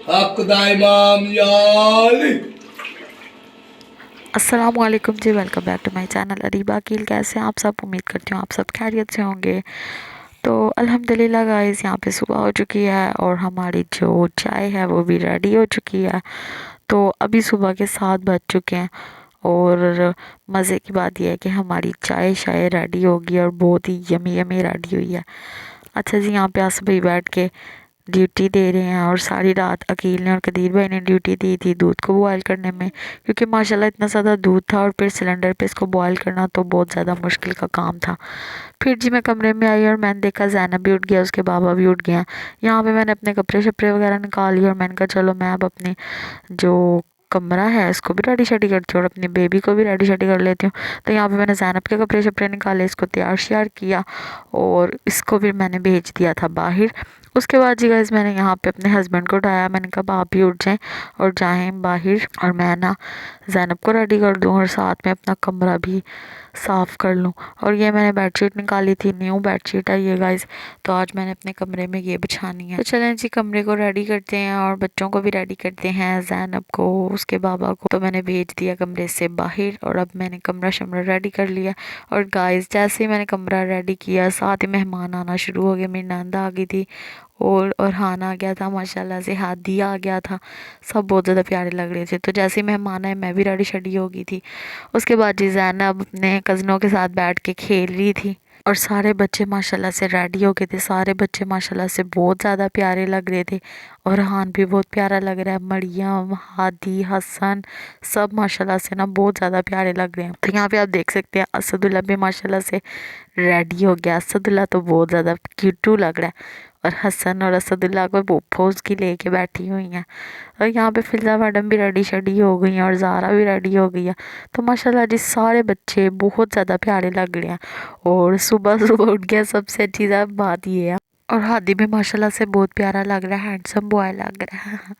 खुदा इमाम यार। अस्सलामुअलैकुम जी, welcome back to my channel Areeba Aqeel. कैसे हैं आप सब? उम्मीद करती हूँ आप सब खैरियत से होंगे। तो अल्हम्दुलिल्लाह गाइस, यहाँ पे सुबह हो चुकी है और हमारी जो चाय है वो भी रेडी हो चुकी है। तो अभी सुबह के 7 बज चुके हैं और मज़े की बात यह है कि हमारी चाय शाय रेडी होगी और बहुत ही यमी यमी रेडी हुई है। अच्छा जी, यहाँ पे आज भाई बैठ के ड्यूटी दे रहे हैं और सारी रात अकील ने और कदीर भाई ने ड्यूटी दी थी दूध को बॉयल करने में, क्योंकि माशाल्लाह इतना ज़्यादा दूध था और फिर सिलेंडर पे इसको बॉयल करना तो बहुत ज़्यादा मुश्किल का काम था। फिर जी मैं कमरे में आई और मैंने देखा ज़ैनब भी उठ गया, उसके बाबा भी उठ गया। यहाँ पे मैंने अपने कपड़े शपड़े वगैरह निकाल लिए और मैंने कहा चलो मैं अब अपनी जो कमरा है इसको भी रेडी शेडी करती हूँ और अपनी बेबी को भी रेडी शेडी कर लेती हूँ। तो यहाँ पे मैंने ज़ैनब के कपड़े शपड़े निकाले, इसको तैयार श्यार किया और इसको भी मैंने भेज दिया था बाहर। उसके बाद जी गाइस मैंने यहाँ पे अपने हस्बैंड को उठाया, मैंने कहा आप भी उठ जाएं और जाएं बाहर और मैं ना ज़ैनब को रेडी कर दूँ और साथ में अपना कमरा भी साफ़ कर लूँ। और ये मैंने बेडशीट निकाली थी, न्यू बेडशीट है ये गाइस, तो आज मैंने अपने कमरे में ये बिछानी है। तो चलें जी कमरे को रेडी करते हैं और बच्चों को भी रेडी करते हैं, ज़ैनब को उसके बाबा को तो मैंने भेज दिया कमरे से बाहर और अब मैंने कमरा शमरा रेडी कर लिया। और गाइस जैसे ही मैंने कमरा रेडी किया साथ ही मेहमान आना शुरू हो गए। मेरी नंद आ गई थी और हान आ गया था, माशाल्लाह से हादी आ गया था। सब बहुत ज़्यादा प्यारे लग रहे थे। तो जैसे ही मेहमान आए मैं भी रेडी शेडी हो गई थी। उसके बाद जी ज़ैनब अपने कज़नों के साथ बैठ के खेल रही थी और सारे बच्चे माशाल्लाह से रेडी हो गए थे। सारे बच्चे माशाल्लाह से बहुत ज़्यादा प्यारे लग रहे थे और हान भी बहुत प्यारा लग रहा है। मरियम, हादी, हसन सब माशाल्लाह से ना बहुत ज़्यादा प्यारे लग रहे हैं। तो यहाँ पे आप देख सकते हैं असदुल्ला भी माशाल्लाह से रेडी हो गया। असदुल्ला तो बहुत ज़्यादा क्यूटू लग रहा है और हसन और असदुल्ला को पोपो उसकी लेके बैठी हुई हैं। और यहाँ पे फिजा मैडम भी रेडी शेडी हो गई हैं और ज़ारा भी रेडी हो गई है। तो माशाल्लाह जी सारे बच्चे बहुत ज़्यादा प्यारे लग रहे हैं और सुबह सुबह उठ गया। सबसे अच्छी बात ये है। और हादी भी माशाल्लाह से बहुत प्यारा लग रहा है, हैंडसम बॉय लग रहा है।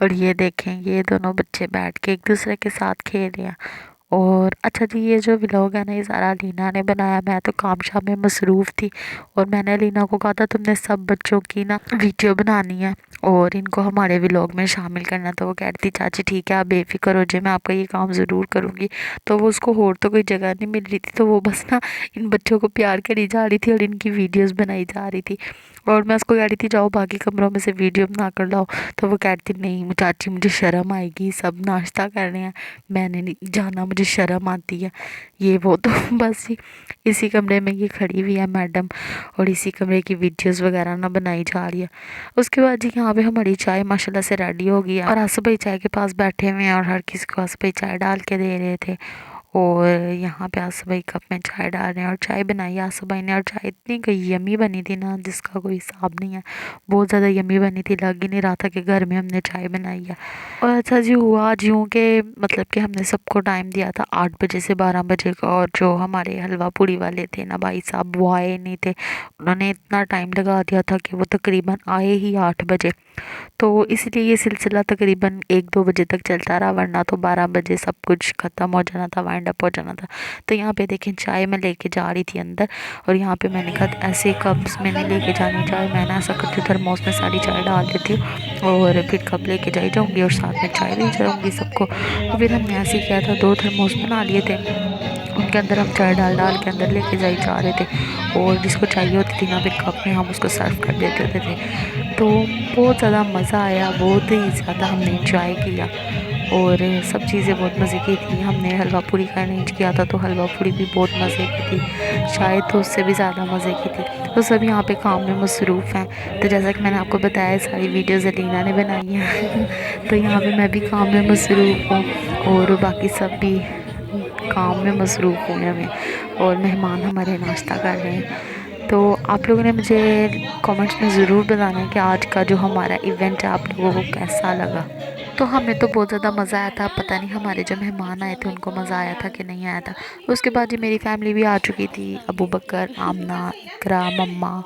और ये देखें ये दोनों बच्चे बैठ के एक दूसरे के साथ खेल रहे हैं। और अच्छा जी, ये जो व्लॉग है ना ये सारा लीना ने बनाया। मैं तो काम शाम में मसरूफ़ थी और मैंने लीना को कहा था तुमने सब बच्चों की ना वीडियो बनानी है और इनको हमारे व्लॉग में शामिल करना। तो वो कह रही थी चाची ठीक है आप बेफिक्र हो जाए, मैं आपका ये काम ज़रूर करूँगी। तो वो उसको और तो कोई जगह नहीं मिल रही थी, तो वो बस ना इन बच्चों को प्यार करी जा रही थी और इनकी वीडियोज़ बनाई जा रही थी। और मैं उसको कह रही थी जाओ बाकी कमरों में से वीडियो बना कर लाओ। तो वो कहती नहीं चाची मुझे शर्म आएगी, सब नाश्ता कर रहे हैं, मैंने नहीं जाना, मुझे शर्म आती है ये वो। तो बस ही इसी कमरे में ये खड़ी हुई है मैडम और इसी कमरे की वीडियोस वगैरह ना बनाई जा रही है। उसके बाद जी यहाँ पे हमारी चाय माशाल्लाह से रेडी हो गई है और आसू भाई चाय के पास बैठे हुए हैं और हर किसी को आसू भाई चाय डाल के दे रहे थे। और यहाँ पे आसू भाई कप में चाय डाल रहे हैं और चाय बनाई आसू भाई ने और चाय इतनी यमी बनी थी ना जिसका कोई हिसाब नहीं है। बहुत ज़्यादा यमी बनी थी, लग ही नहीं रहा था कि घर में हमने चाय बनाई है। और अच्छा जी हुआ आज यूँ कि मतलब कि हमने सबको टाइम दिया था 8 बजे से 12 बजे का और जो हमारे हलवा पूड़ी वाले थे ना भाई साहब वो आए नहीं थे। उन्होंने इतना टाइम लगा दिया था कि वो तकरीबन आए ही 8 बजे। तो इसलिए ये सिलसिला तकरीबन 1-2 बजे तक चलता रहा, वरना तो 12 बजे सब कुछ ख़त्म हो जाना था, वाइंड अप हो जाना था। तो यहाँ पे देखें चाय मैं लेके जा रही थी अंदर और यहाँ पे मैंने कहा ऐसे कप्स में नहीं लेके जानी चाय, मैं ना ऐसा करती हूँ थर्मोस में सारी चाय डाल देती हूँ और फिर कप लेके जाई जाऊँगी और साथ में चाय भी जाऊँगी सबको। तो फिर हमने ऐसे ही किया था, 2 थर्मोस बना लिए थे, उनके अंदर हम चाय डाल डाल के अंदर लेके जाई जा रहे थे और जिसको चाहिए होती थी ना फिर कप में हम उसको सर्व कर देते थे। तो बहुत ज़्यादा मज़ा आया, बहुत ही ज़्यादा हमने इंजॉय किया और सब चीज़ें बहुत मज़े की थी। हमने हलवा पूरी का अरेंज किया था तो हलवा पूरी भी बहुत मज़े की थी, शायद तो उससे भी ज़्यादा मज़े की थी। तो सब यहाँ पे काम में मसरूफ़ हैं। तो जैसा कि मैंने आपको बताया सारी वीडियोज़ अलीना ने बनाई हैं तो यहाँ पे मैं भी काम में मसरूफ़ हूँ और बाकी सब भी काम में मसरूफ़ हुए हमें और मेहमान हमारे नाश्ता कर रहे हैं। तो आप लोगों ने मुझे कमेंट्स में ज़रूर बताना है कि आज का जो हमारा इवेंट है आप लोगों को कैसा लगा। तो हमें तो बहुत ज़्यादा मज़ा आया था, पता नहीं हमारे जो मेहमान आए थे उनको मज़ा आया था कि नहीं आया था। उसके बाद जी मेरी फैमिली भी आ चुकी थी, अबू बकर, आमना, इकरा, मम्मा,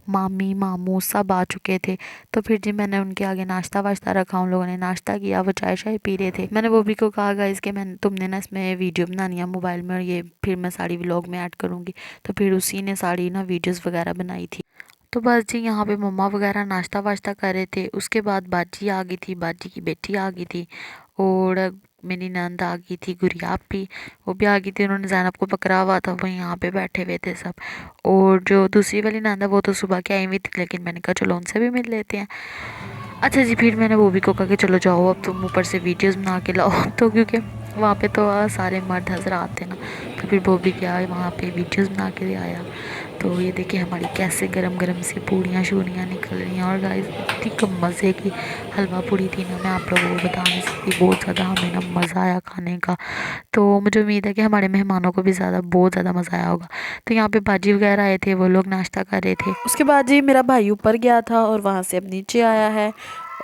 मामी, मामू सब आ चुके थे। तो फिर जी मैंने उनके आगे नाश्ता वाश्ता रखा, उन लोगों ने नाश्ता किया, वो चाय शाय पी रहे थे। मैंने वो भी को कहा गाइस कि मैंने तुमने ना इसमें वीडियो बनानी है मोबाइल में और ये फिर मैं साड़ी व्लॉग में ऐड करूँगी। तो फिर उसी ने साड़ी ना वीडियोज़ वगैरह बनाई थी। तो बस जी यहाँ पे मम्मा वगैरह नाश्ता वाश्ता कर रहे थे। उसके बाद बाजी आ गई थी, बाजी की बेटी आ गई थी और मेरी नंद आ गई थी, गुड़िया भी वो भी आ गई थी। उन्होंने ज़ैनब को पकड़ा हुआ था, वो यहाँ पे बैठे हुए थे सब। और जो दूसरी वाली नंद है वो तो सुबह की आई हुई थी, लेकिन मैंने कहा चलो उनसे भी मिल लेते हैं। अच्छा जी, फिर मैंने वो भी को कहा कि चलो जाओ अब तुम ऊपर से वीडियोस बना के लाओ। तो क्योंकि वहाँ पे तो सारे मर्द हजरात थे ना, तो फिर वो भी गया वहाँ पे वीडियोस बना के भी आया। तो ये देखिए हमारी कैसे गरम गरम सी पूड़ियाँ शूड़ियाँ निकल रही हैं। और गाइस इतनी मज़े की हलवा पूड़ी थी ना, मैं आप लोगों को बता नहीं सकती, बहुत ज़्यादा हमें ना मज़ा आया खाने का। तो मुझे उम्मीद है कि हमारे मेहमानों को भी बहुत ज़्यादा मज़ा आया होगा। तो यहाँ पे बाजी वगैरह आए थे, वो लोग नाश्ता कर रहे थे। उसके बाद जी मेरा भाई ऊपर गया था और वहाँ से अब नीचे आया है।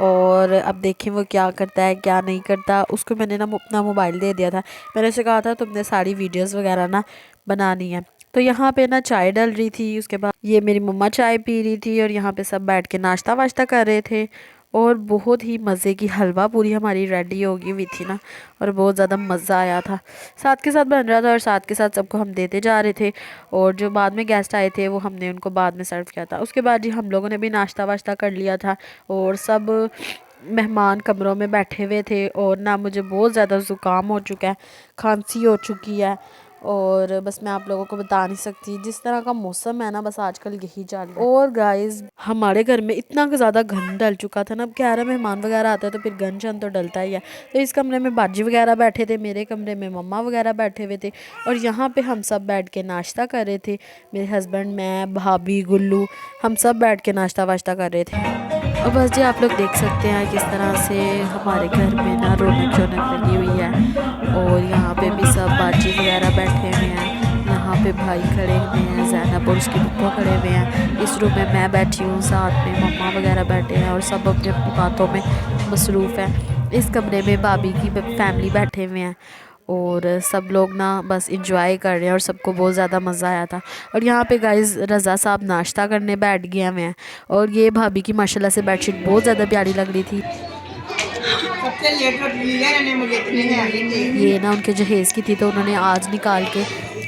और अब देखें वो क्या करता है क्या नहीं करता। उसको मैंने ना अपना मोबाइल दे दिया था। मैंने उसे कहा था तुमने सारी वीडियोस वगैरह ना बनानी है। तो यहाँ पे ना चाय डल रही थी, उसके बाद ये मेरी मम्मा चाय पी रही थी और यहाँ पे सब बैठ के नाश्ता वाश्ता कर रहे थे। और बहुत ही मज़े की हलवा पूरी हमारी रेडी हो गई हुई थी ना, और बहुत ज़्यादा मज़ा आया था। साथ के साथ बन रहा था और साथ के साथ सबको हम देते जा रहे थे। और जो बाद में गेस्ट आए थे वो हमने उनको बाद में सर्व किया था। उसके बाद जी हम लोगों ने भी नाश्ता वाश्ता कर लिया था और सब मेहमान कमरों में बैठे हुए थे। और ना मुझे बहुत ज़्यादा ज़ुकाम हो चुका है, खांसी हो चुकी है, और बस मैं आप लोगों को बता नहीं सकती। जिस तरह का मौसम है ना, बस आजकल यही चल रहा है। और गाइस हमारे घर में इतना ज़्यादा घन डल चुका था ना, अब क्या रहा मेहमान वगैरह आते हैं तो फिर घन शन तो डलता ही है। तो इस कमरे में बाजी वगैरह बैठे थे, मेरे कमरे में मम्मा वगैरह बैठे हुए थे, और यहाँ पे हम सब बैठ के नाश्ता कर रहे थे। मेरे हस्बैंड, मैं, भाभी, गुल्लू, हम सब बैठ के नाश्ता वाश्ता कर रहे थे। और बस जी आप लोग देख सकते हैं किस तरह से हमारे घर में ना रौनक चौनक लगी हुई है। और यहाँ पे भी सब बाजी वगैरह बैठे हुए हैं। यहाँ पे भाई खड़े हुए हैं, ज़ैनब और उसके पप्पा खड़े हुए हैं। इस रूम में मैं बैठी हूँ, साथ में मम्मा वगैरह बैठे हैं और सब अपनी अपनी बातों में मसरूफ़ हैं। इस कमरे में भाभी की फैमिली बैठे हुए हैं और सब लोग ना बस इंजॉय कर रहे हैं और सबको बहुत ज़्यादा मज़ा आया था। और यहाँ पे गाइस रज़ा साहब नाश्ता करने बैठ गए हुए हैं। और ये भाभी की माशाल्लाह से बेडशीट बहुत ज़्यादा प्यारी लग रही थी। ये ना उनके जहेज़ की थी, तो उन्होंने आज निकाल के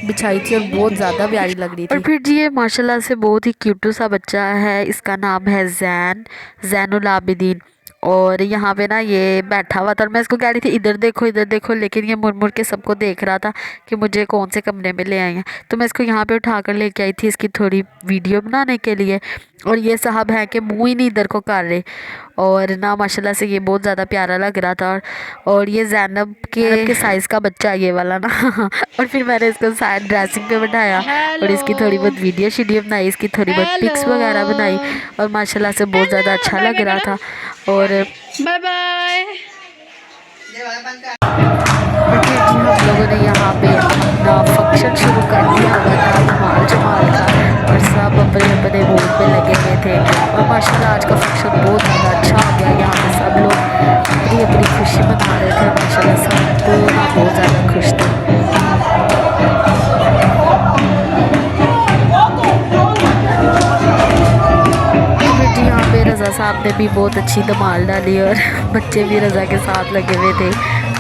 बिछाई थी और बहुत ज़्यादा प्यारी लग रही थी। और फिर जी ये माशाल्लाह से बहुत ही क्यूट सा बच्चा है, इसका नाम है ज़ैनुल आबिदीन। और यहाँ पे ना ये बैठा हुआ था और मैं इसको कह रही थी इधर देखो, लेकिन ये मुड़ के सबको देख रहा था कि मुझे कौन से कमरे में ले आए हैं। तो मैं इसको यहाँ पे उठा कर लेके आई थी इसकी थोड़ी वीडियो बनाने के लिए। और ये साहब हैं कि मुँह ही नहीं इधर को कर रहे, और ना माशाल्लाह से ये बहुत ज़्यादा प्यारा लग रहा था। और ये ज़ैनब के साइज़ का बच्चा ये वाला ना। और फिर मैंने इसको साइड ड्रेसिंग पे बैठाया और इसकी थोड़ी बहुत वीडियो बनाई, इसकी थोड़ी बहुत पिक्स वगैरह बनाई, और माशाल्लाह से बहुत ज़्यादा अच्छा लग रहा था। और बाय बाय। हम लोगों ने यहाँ पे अपना फंक्शन शुरू कर दिया हुआ था धमाल जमाल का, और सब अपने अपने मूड पे लगे हुए थे। और माशाल्लाह आज का फंक्शन बहुत ज़्यादा अच्छा हो गया। यहाँ पे सब लोग अपनी अपनी खुशी मना रहे थे। माशाल्लाह सब बहुत ज़्यादा खुश थे। यहाँ पे रज़ा साहब ने भी बहुत अच्छी धमाल डाली और बच्चे भी रज़ा के साथ लगे हुए थे,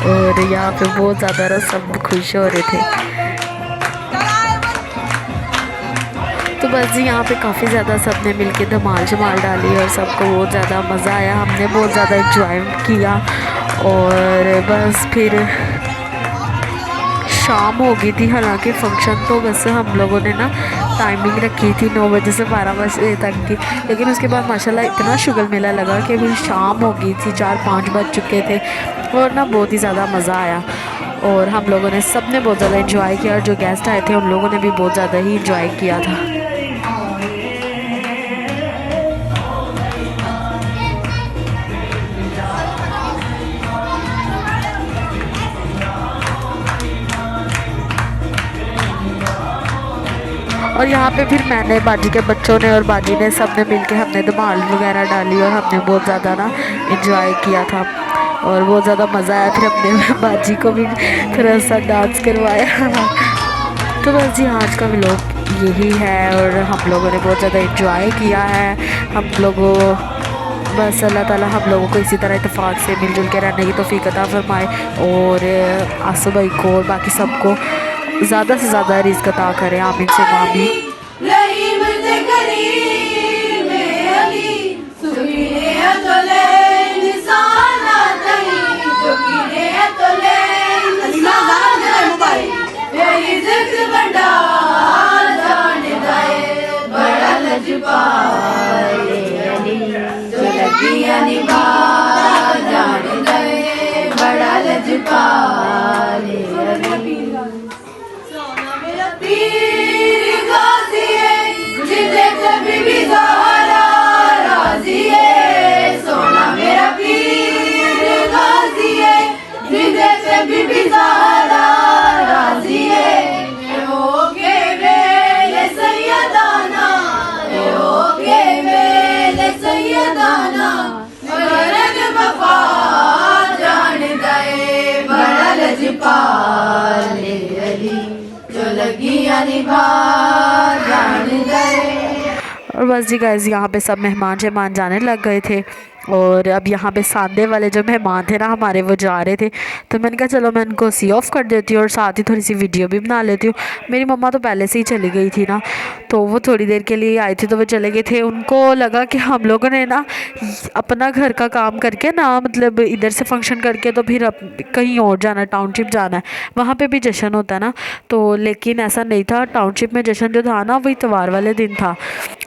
और यहाँ पे बहुत ज़्यादा सब खुश हो रहे थे। तो बस जी यहाँ पे काफ़ी ज़्यादा सब ने मिल के धमाल जमाल डाली और सबको बहुत ज़्यादा मज़ा आया, हमने बहुत ज़्यादा इंजॉय किया। और बस फिर शाम हो गई थी, हालांकि फ़ंक्शन तो बस हम लोगों ने ना टाइमिंग रखी थी 9 बजे से 12 बजे तक की, लेकिन उसके बाद माशाल्लाह इतना शुगर मेला लगा कि फिर शाम हो गई थी, 4-5 बज चुके थे, और ना बहुत ही ज़्यादा मज़ा आया। और हम लोगों ने सब ने बहुत ज़्यादा इंजॉय किया, और जो गेस्ट आए थे उन लोगों ने भी बहुत ज़्यादा ही इंजॉय किया था। और यहाँ पे फिर मैंने, बाजी के बच्चों ने और बाजी ने, सब ने मिल के हमने धमाल वगैरह डाली और हमने बहुत ज़्यादा ना इंजॉय किया था और बहुत ज़्यादा मज़ा आया। फिर हमने बाजी को भी थोड़ा सा डांस करवाया। तो बस जी आज का व्लॉग यही है, और हम लोगों ने बहुत ज़्यादा इंजॉय किया है। हम लोगों बस अल्लाह ताला हम लोगों को इसी तरह इत्तेफाक से मिलजुल के रहने की तौफीक अता फरमाए, और आसू भाई को और बाकी सबको ज़्यादा से ज़्यादा रिज़्क़ अता करें, आमीन से आमीन। निभा जान गए बड़ा लजपाल अली। सोना मेरा पीर गाजी है जिंदे कभी भी ज़हरा राजी है। सोना मेरा पीर गाजी है जिंदे कभी भी ज़हरा राजी है। होके मेरे सैयदाना होके मेरे सैयदाना मरद वफा जान गए बड़ा लजपाल अली। जो लगी निभा जान गए। और बस जी गाइस यहाँ पे सब मेहमान शहमान जाने लग गए थे और अब यहाँ पे सांदे वाले जो मेहमान थे ना हमारे वो जा रहे थे। तो मैंने कहा चलो मैं उनको सी ऑफ कर देती हूँ और साथ ही थोड़ी सी वीडियो भी बना लेती हूँ। मेरी मम्मा तो पहले से ही चली गई थी ना, तो वो थोड़ी देर के लिए आई थी तो वो चले गए थे। उनको लगा कि हम लोगों ने ना अपना घर का काम करके ना मतलब इधर से फंक्शन करके तो फिर कहीं और जाना, टाउनशिप जाना है, वहाँ पर भी जश्न होता है ना। तो लेकिन ऐसा नहीं था, टाउनशिप में जश्न जो था ना वो इतवार वाले दिन था।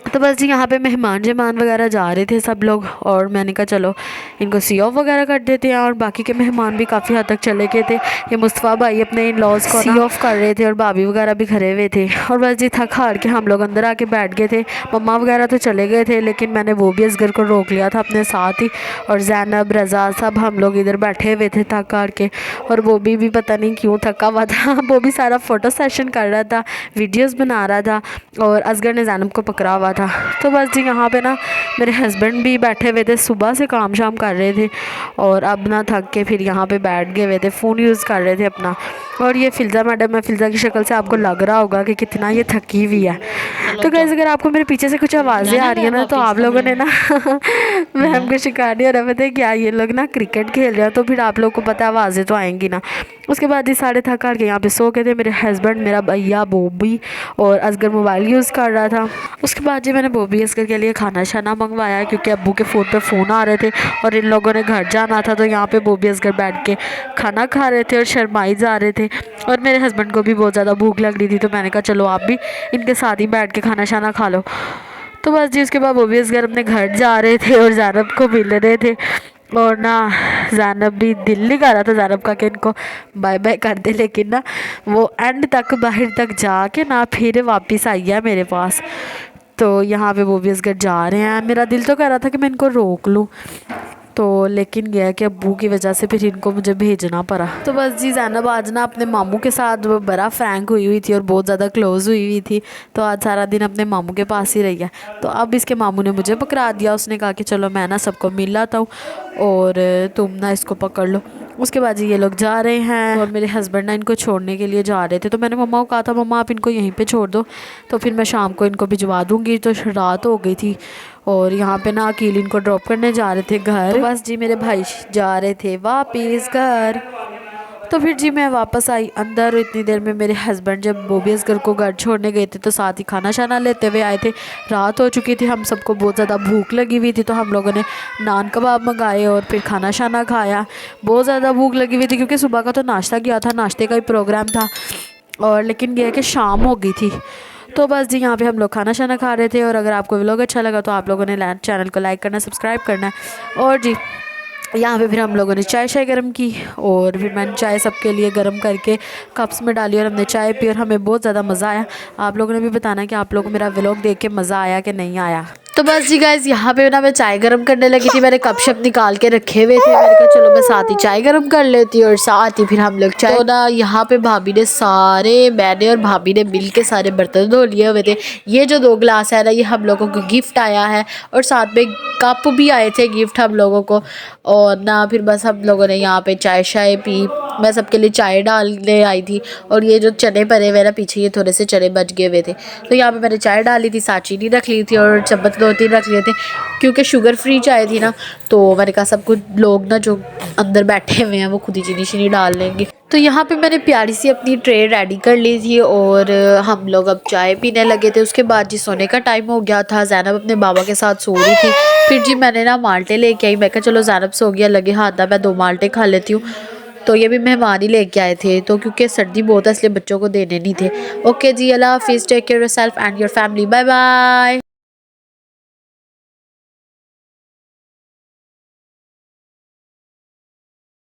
तो बस जी यहाँ पे मेहमान जमान वगैरह जा रहे थे सब लोग और मैंने कहा चलो इनको सी ऑफ वगैरह कर देते हैं। और बाकी के मेहमान भी काफ़ी हद तक चले गए थे। ये मुस्तफ़ा भाई अपने इन लॉज को सी ऑफ कर रहे थे और भाभी वगैरह भी खड़े हुए थे। और बस जी थक हार के हम लोग अंदर आके बैठ गए थे। मम्मा वगैरह तो चले गए थे लेकिन मैंने वो भी असगर को रोक लिया था अपने साथ ही। और ज़ैनब रज़ा सब हम लोग इधर बैठे हुए थे थक हार के। और वो भी पता नहीं क्यों थका हुआ था, वो भी सारा फ़ोटो सेशन कर रहा था, वीडियोज़ बना रहा था और असगर ने ज़ैनब को पकड़ा हुआ था। तो बस जी यहाँ पे ना मेरे हस्बैंड भी बैठे हुए थे, सुबह से काम शाम कर रहे थे और अब ना थक के फिर यहाँ पे बैठ गए हुए थे, फ़ोन यूज़ कर रहे थे अपना। और ये फ़िज़ा मैडम है, फ़िज़ा की शक्ल से आपको लग रहा होगा कि कितना ये थकी हुई है। तो गाइस अगर आपको मेरे पीछे से कुछ आवाज़ें आ रही है ना तो आप लोगों ने ना वहम का शिकार नहीं हो रहा। पता है क्या, ये लोग ना क्रिकेट खेल रहे हैं तो फिर आप लोग को पता है आवाज़ें तो आएंगी ना। उसके बाद ये सारे थक हार के यहाँ पे सो गए थे। मेरे हस्बैंड, मेरा भैया, बोबी और असगर मोबाइल यूज़ कर रहा था। उसके बाद जी मैंने बोबी असगर के लिए खाना शाना मंगवाया क्योंकि अब्बू के फ़ोन पे फ़ोन आ रहे थे और इन लोगों ने घर जाना था। तो यहाँ पे बोबी असगर बैठ के खाना खा रहे थे और शर्माई जा रहे थे। और मेरे हस्बैंड को भी बहुत ज़्यादा भूख लग रही थी तो मैंने कहा चलो आप भी इनके साथ ही बैठ के खाना शाना खा लो। तो बस जी उसके बाद बोबी असगर अपने घर जा रहे थे और ज़ैनब को मिल रहे थे। और ना ज़ैनब भी दिल नहीं कर रहा था ज़ैनब का कि इनको बाय बाय कर दे, लेकिन ना वो एंड तक बाहर तक जाके ना फिर वापस आई है मेरे पास। तो यहाँ पे वो भी असगर जा रहे हैं। मेरा दिल तो कर रहा था कि मैं इनको रोक लूँ तो लेकिन गया कि अब्बू की वजह से फिर इनको मुझे भेजना पड़ा। तो बस जी ज़ैनब आज ना अपने मामू के साथ बड़ा फ्रैंक हुई थी और बहुत ज़्यादा क्लोज़ हुई थी। तो आज सारा दिन अपने मामू के पास ही रही है। तो अब इसके मामू ने मुझे पकड़ा दिया, उसने कहा कि चलो मैं ना सबको मिल लाता हूँ और तुम ना इसको पकड़ लो। उसके बाद ये लोग जा रहे हैं और मेरे हस्बैंड ना इनको छोड़ने के लिए जा रहे थे। तो मैंने मम्मा को कहा था मम्मा आप इनको यहीं पे छोड़ दो तो फिर मैं शाम को इनको भिजवा दूँगी। तो रात हो गई थी और यहाँ पे ना अकील इनको ड्रॉप करने जा रहे थे घर। तो बस जी मेरे भाई जा रहे थे वापस घर। तो फिर जी मैं वापस आई अंदर। इतनी देर में मेरे हस्बैंड जब बोबी असगर को घर छोड़ने गए थे तो साथ ही खाना शाना लेते हुए आए थे। रात हो चुकी थी, हम सबको बहुत ज़्यादा भूख लगी हुई थी तो हम लोगों ने नान कबाब मंगाए और फिर खाना शाना खाया। बहुत ज़्यादा भूख लगी हुई थी क्योंकि सुबह का तो नाश्ता किया था, नाश्ते का ही प्रोग्राम था और लेकिन यह कि शाम हो गई थी। तो बस जी यहाँ पे हम लोग खाना शाना खा रहे थे। और अगर आपको व्लॉग अच्छा लगा तो आप लोगों ने चैनल को लाइक करना, सब्सक्राइब करना है। और जी यहाँ पे फिर हम लोगों ने चाय शाय गर्म की और फिर मैंने चाय सबके लिए गर्म करके कप्स में डाली और हमने चाय पी और हमें बहुत ज़्यादा मज़ा आया। आप लोगों ने भी बताना कि आप लोगों को मेरा व्लॉग देख के मज़ा आया कि नहीं आया। तो बस जी गाइस यहाँ पे ना मैं चाय गर्म करने लगी थी। मैंने कप शप निकाल के रखे हुए थे, मैंने कहा चलो मैं साथ ही चाय गर्म कर लेती हूँ और साथ ही फिर हम लोग चाय। तो ना यहाँ पे भाभी ने मैंने और भाभी ने मिल के सारे बर्तन धो लिए हुए थे। ये जो 2 गिलास है ना ये हम लोगों को गिफ्ट आया है और साथ में कप भी आए थे गिफ्ट हम लोगों को। और ना फिर बस हम लोगों ने यहाँ पे चाय शाय पी। मैं सबके लिए चाय डालने आई थी और ये जो चने भरे हुए ना पीछे ये थोड़े से चने बच गए हुए थे तो यहाँ पे मैंने चाय डाली थी, साथ चीनी रख ली थी और चम्मच 2-3 रख लिए थे क्योंकि शुगर फ्री चाय थी ना। तो मैंने कहा सब कुछ लोग ना जो अंदर बैठे हुए हैं वो खुद ही चीनी शीनी डाल लेंगे। तो यहाँ पे मैंने प्यारी सी अपनी ट्रे रेडी कर ली थी और हम लोग अब चाय पीने लगे थे। उसके बाद जी सोने का टाइम हो गया था, ज़ैनब अपने बाबा के साथ सो रही थी। फिर जी मैंने ना माल्टे लेके आई, मैं कहा चलो ज़ैनब सो गया लगे हाथ ना मैं 2 माल्टे खा लेती हूँ। तो ये भी मेहमान ही लेके आए थे तो क्योंकि सर्दी बहुत है इसलिए बच्चों को देने नहीं थे। ओके जी, अल्लाह हाफिज़, take care yourself and your family, bye bye.